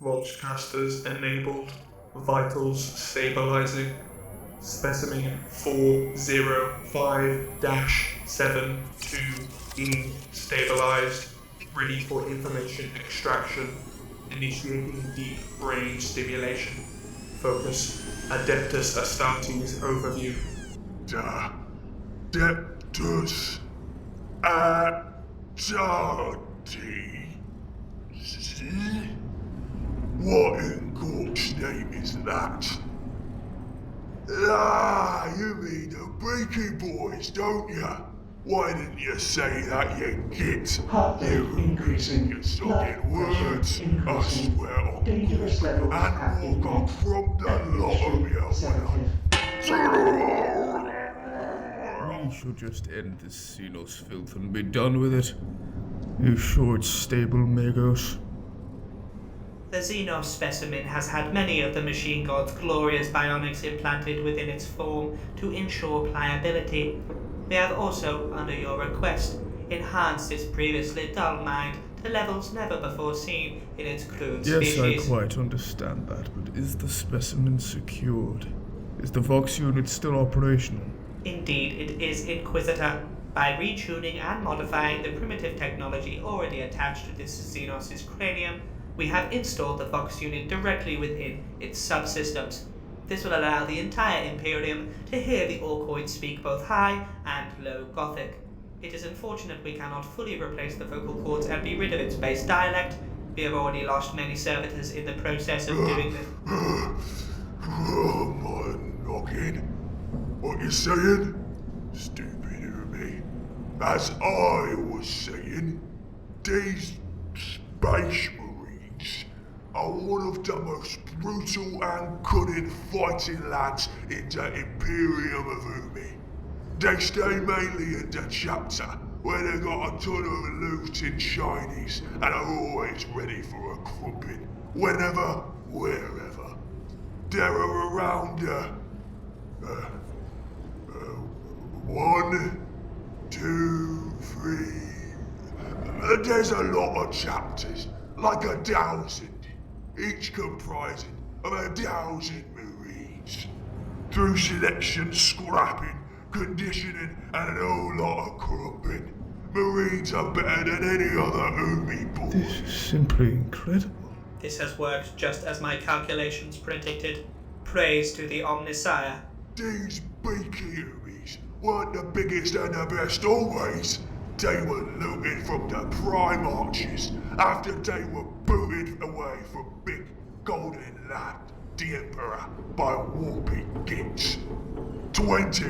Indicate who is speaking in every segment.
Speaker 1: Watchcasters enabled. Vitals stabilizing. Specimen 405-72E stabilized. Ready for information extraction. Initiating deep brain stimulation. Focus. Adeptus Astartes overview.
Speaker 2: Adeptus Astartes? What in God's name is that? You mean the Beaky Boys, don't ya? Why didn't you say that, you git? You increasing your socket words, I swear on
Speaker 3: dangerous levels
Speaker 2: and walk up from the lot of you
Speaker 4: We should just end this Xenos filth and be done with it. You sure it's stable, Magos?
Speaker 5: The Xenos specimen has had many of the machine god's glorious bionics implanted within its form to ensure pliability. We have also, under your request, enhanced its previously dull mind to levels never before seen in its crude species.
Speaker 4: Yes, I quite understand that, but is the specimen secured? Is the Vox unit still operational?
Speaker 5: Indeed, it is, Inquisitor. By retuning and modifying the primitive technology already attached to this Xenos' cranium, we have installed the Vox unit directly within its subsystems. This will allow the entire Imperium to hear the Orkoids speak both high and low Gothic. It is unfortunate we cannot fully replace the vocal cords and be rid of its base dialect. We have already lost many servitors in the process of doing this.
Speaker 2: My noggin. What you saying? Stupid of me. As I was saying, these space marines are one of the most brutal and cunning fighting lads in the Imperium of Umi. They stay mainly in the chapter, where they got a ton of loot in shinies and are always ready for a crumping, whenever, wherever. They're around 1, 2, 3. There's a lot of chapters, like 1,000, each comprising of 1,000 marines. Through selection, scrapping, conditioning, and a whole lot of crumping, marines are better than any other Umi boy.
Speaker 4: This is simply incredible.
Speaker 5: This has worked just as my calculations predicted. Praise to the Omnisire.
Speaker 2: These beaky Umis weren't the biggest and the best always. They were looted from the Prime Arches after they were booted away from Big Golden Land, the Emperor, by warping gits. 20,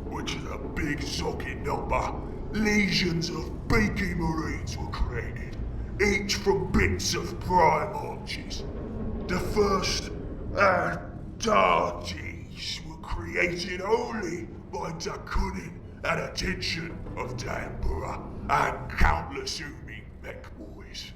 Speaker 2: which is a big socket number, legions of beaky marines were created, each from bits of Prime Arches. The first Astartes were created only by the cunning and attention of the Emperor and countless Umi mech boys.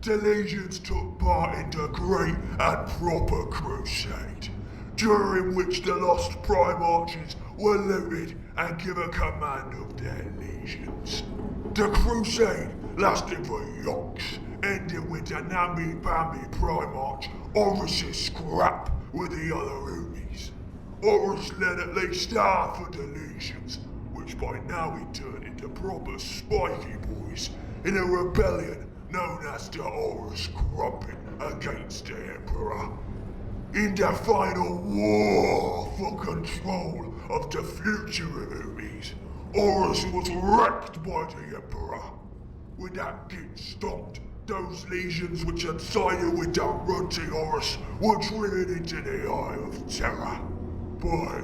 Speaker 2: The legions took part in the great and proper crusade, during which the lost Prime Archers were looted and given command of their legions. The crusade lasted for yonks, ending with the namby-pamby Prime Arch Orks' scrap with the other Umis. Orks led at least half of the legions, which by now he turned into proper spiky boys, in a rebellion known as the Orks Crumping against the Emperor. In the final war for control of the future of Umis, Orks was wrecked by the Emperor. When that gate stopped, those legions which had sided with the runty Orks were driven into the Eye of Terror. Boy,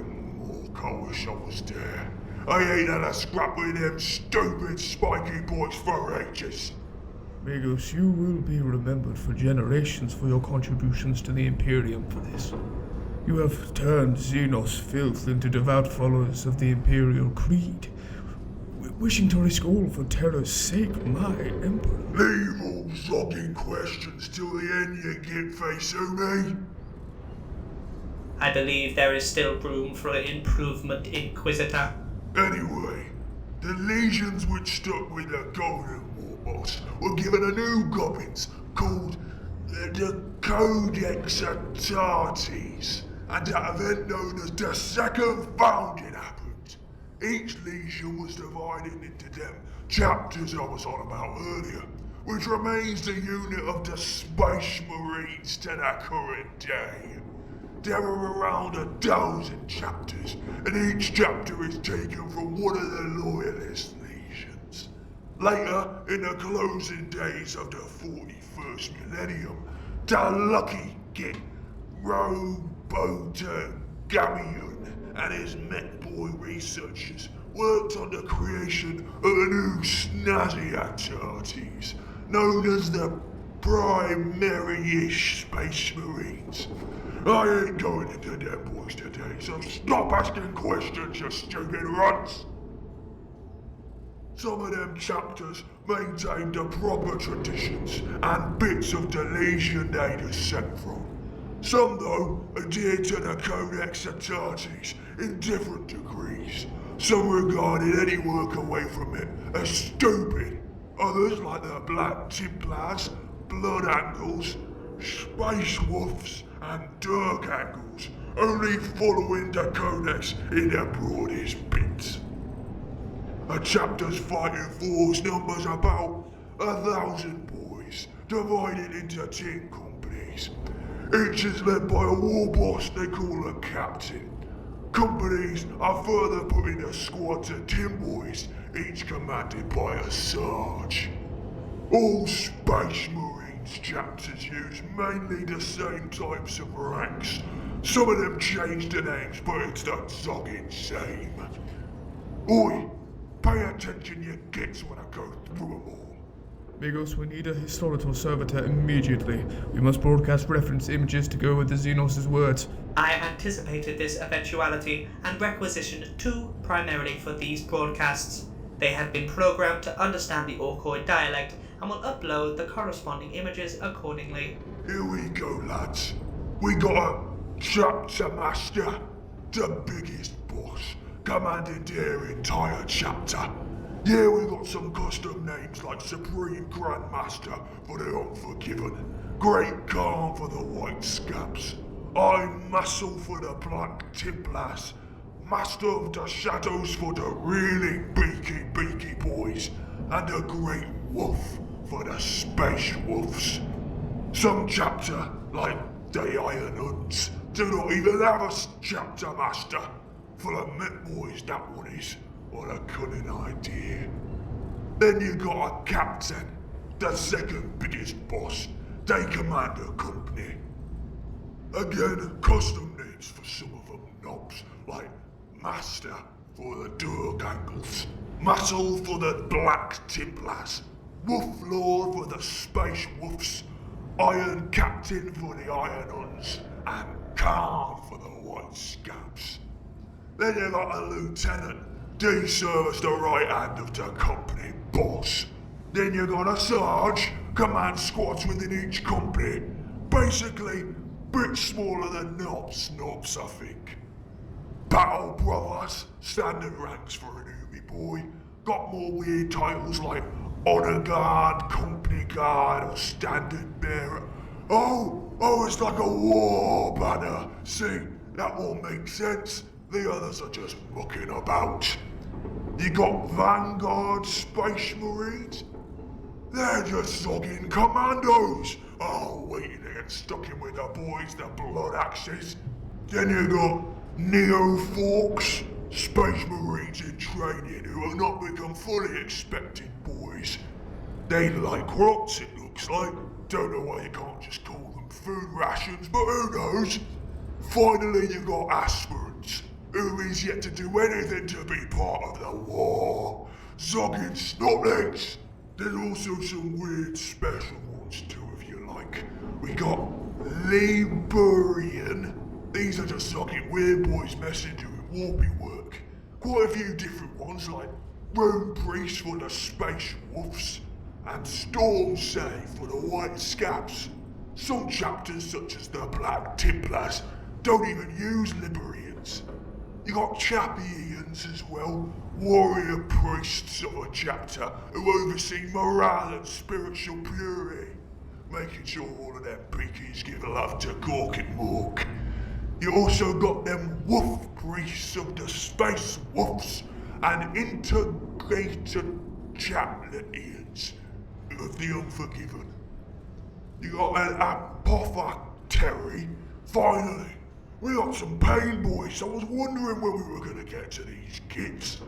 Speaker 2: I wish I was there. I ain't had a scrap with them stupid spiky boys for ages.
Speaker 4: Magos, you will be remembered for generations for your contributions to the Imperium for this. You have turned Xenos filth into devout followers of the Imperial Creed, wishing to risk all for Terra's sake, my Emperor.
Speaker 2: Leave all zogging questions till the end, you git-face, Umi.
Speaker 5: I believe there is still room for improvement, Inquisitor.
Speaker 2: Anyway, the legions which stuck with the Golden War boss were given a new gubbins called the Codex Atates, and that event known as the Second Founding happened. Each legion was divided into them chapters I was on about earlier, which remains the unit of the Space Marines to the current day. There are around 12 chapters, and each chapter is taken from one of the Loyalist legions. Later, in the closing days of the 41st millennium, the lucky git Roboter Gamion and his Met Boy researchers worked on the creation of a new snazzy Atates, known as the Primary-ish Space Marines. I ain't going into them boys today, so stop asking questions, you stupid runts. Some of them chapters maintain the proper traditions and bits of the legion they descend from. Some, though, adhere to the Codex Atates in different degrees. Some regarded any work away from it as stupid. Others, like the Black Templars, Blood Angles, Space Wolves, and Dirk Angles, only following the Codex in the broadest bits. A chapter's fighting force numbers about 1,000 boys, divided into 10 companies. Each is led by a war boss they call a captain. Companies are further put in a squad to 10 boys, each commanded by a sarge. All Space Marines chapters use mainly the same types of ranks. Some of them change the names, but it's the zogging same. Oi, pay attention you gits when I go through them all.
Speaker 4: Migos, we need a historical servitor immediately. We must broadcast reference images to go with the Xenos' words.
Speaker 5: I anticipated this eventuality and requisitioned 2 primarily for these broadcasts. They have been programmed to understand the Orkoid dialect and will upload the corresponding images accordingly.
Speaker 2: Here we go, lads. We got a chapter master, the biggest boss, commanding their entire chapter. Yeah, we got some custom names like Supreme Grandmaster for the Unforgiven, Great Khan for the White Scabs, I'm Muscle for the Black Templars, Master of the Shadows for the really beaky boys, and the Great Wolf for the Space Wolves. Some chapter, like the Iron Huns, do not even have a chapter master. Full of Met Boys, that one is. What a cunning idea. Then you got a captain, the second biggest boss. They command a company. Again, custom names for some of them knobs, like Master for the Dirk Angles, Muscle for the Black Templars, Wolf Lord for the Space Wolves, Iron Captain for the Iron Huns, and Khan for the White Scabs. Then you got a lieutenant. He serves the right hand of the company boss. Then you got a sarge, command squads within each company. Basically, bit smaller than knobs, I think. Battle brothers, standard ranks for an Umi boy. Got more weird titles like Honor Guard, Company Guard, or Standard Bearer. Oh, it's like a war banner. See, that one makes sense. The others are just mucking about. You got Vanguard Space Marines? They're just zogging commandos. Oh, waiting to get stuck in with the boys, the blood axes. Then you got Neo-Forks, Space Marines in training who have not become fully expected boys. They like rots, it looks like. Don't know why you can't just call them food rations, but who knows? Finally, you got aspirants, who is yet to do anything to be part of the war. Zogging snotlings. There's also some weird special ones too, if you like. We got Liberian. These are just zogging weird boys messing doing warpy work. Quite a few different ones like Rune Priest for the Space Wolves and Storm Save for the White Scabs. Some chapters, such as the Black Templars, don't even use Liberians. You got Chapians as well, warrior priests of a chapter who oversee morale and spiritual purity. making sure all of them pickies give love to Gork and Mork. You also got them wolf priests of the space wolves and integrated chaplains of the unforgiven. You got an apothecary. Finally, we got some pain boys. I was wondering when we were going to get to these kits.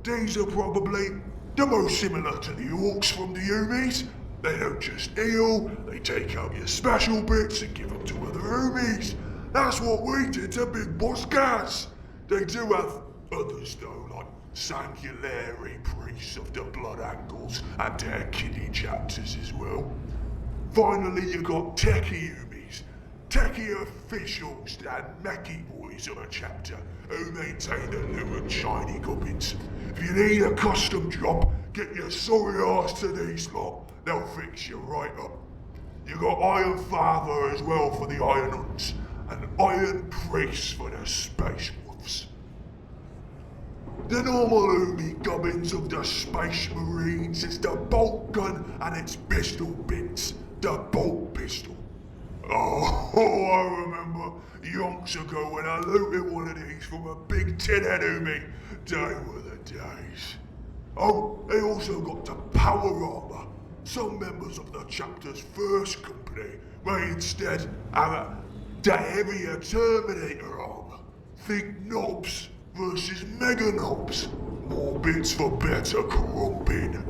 Speaker 2: These are probably the most similar to the Orks from the Umis. They don't just heal, they take out your special bits and give them to other Umis. That's what we did to Big Boss Gas. They do have others though, like Sanguinary priests of the Blood Angles and their kiddie chapters as well. Finally, you got techie Umis, techie officials and mechie boys of a chapter who maintain the new and shiny gubbins. If you need a custom job, get your sorry ass to these lot. They'll fix you right up. You got Iron Father as well for the Iron Huns, and Iron Priest for the Space Wolves. The normal Umi gubbins of the Space Marines is the bolt gun and its pistol bits, the bolt pistol. Oh, I remember yonks ago when I looted one of these from a big tin-head Umi. They were the days. Oh, they also got the power armor. Some members of the chapter's first company may instead have the heavier Terminator armor. Think knobs versus mega knobs. More bits for better crumping.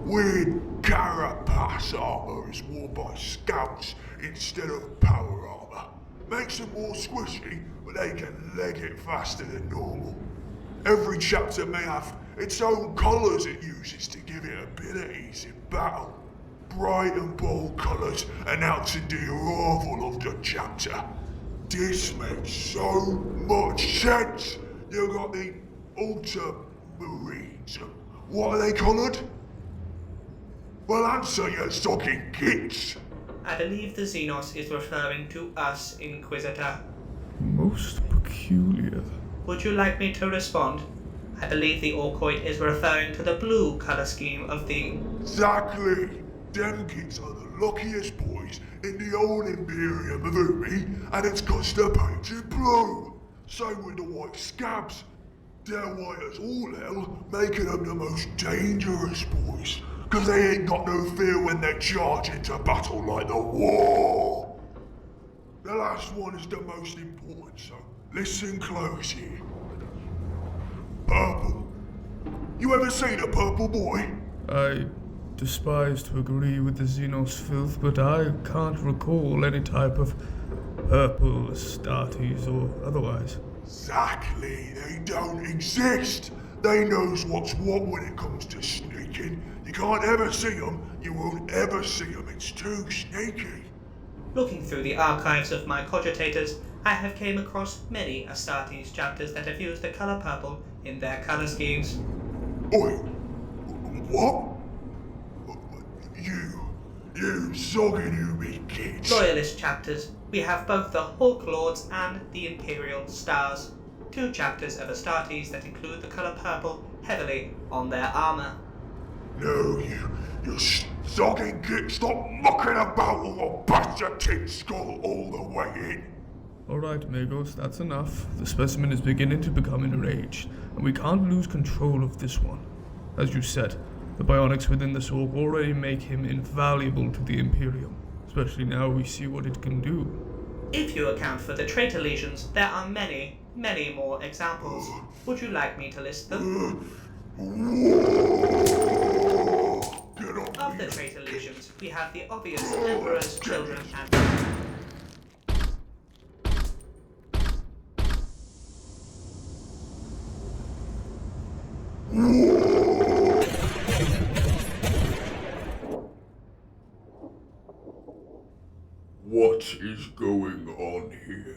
Speaker 2: Weird carapace armor is worn by scouts instead of power armor. Makes them more squishy, but they can leg it faster than normal. Every chapter may have its own colours it uses to give it abilities in battle. Bright and bold colours announcing the arrival of the chapter. This makes so much sense. You got the Ultramarines. What are they coloured? Well, answer your stocking kids.
Speaker 5: I believe the Xenos is referring to us, Inquisitor.
Speaker 4: Most peculiar.
Speaker 5: Would you like me to respond? I believe the Orkoid is referring to the blue colour scheme of the...
Speaker 2: Exactly. Them kids are the luckiest boys in the old Imperium of Umi, and it's 'cause they're painted blue. Same with the white scabs. They're white as all hell, making them the most dangerous boys, 'cause they ain't got no fear when they charge into battle like the war. The last one is the most important, so listen close here. Purple. You ever seen a purple boy?
Speaker 4: I despise to agree with the Xenos filth, but I can't recall any type of purple Astartes or otherwise.
Speaker 2: Exactly, they don't exist. They knows what's what when it comes to sneaking. You can't ever see them, you won't ever see them, it's too sneaky.
Speaker 5: Looking through the archives of my cogitators, I have came across many Astartes chapters that have used the colour purple in their colour schemes.
Speaker 2: Oi, what? You sogging Umi kids.
Speaker 5: Loyalist chapters, we have both the Hawk Lords and the Imperial Stars. 2 chapters of Astartes that include the colour purple heavily on their armour.
Speaker 2: No, you sogging kids, stop mucking about or I'll bash your tin skull all the way in.
Speaker 4: Alright, Magos, that's enough. The specimen is beginning to become enraged, and we can't lose control of this one. As you said, the bionics within the Ork already make him invaluable to the Imperium, especially now we see what it can do.
Speaker 5: If you account for the traitor legions, there are many, many more examples. Would you like me to list them? Of the traitor legions, we have the obvious Emperor's children and...
Speaker 2: What is going on here?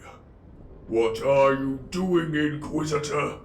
Speaker 2: What are you doing, Inquisitor?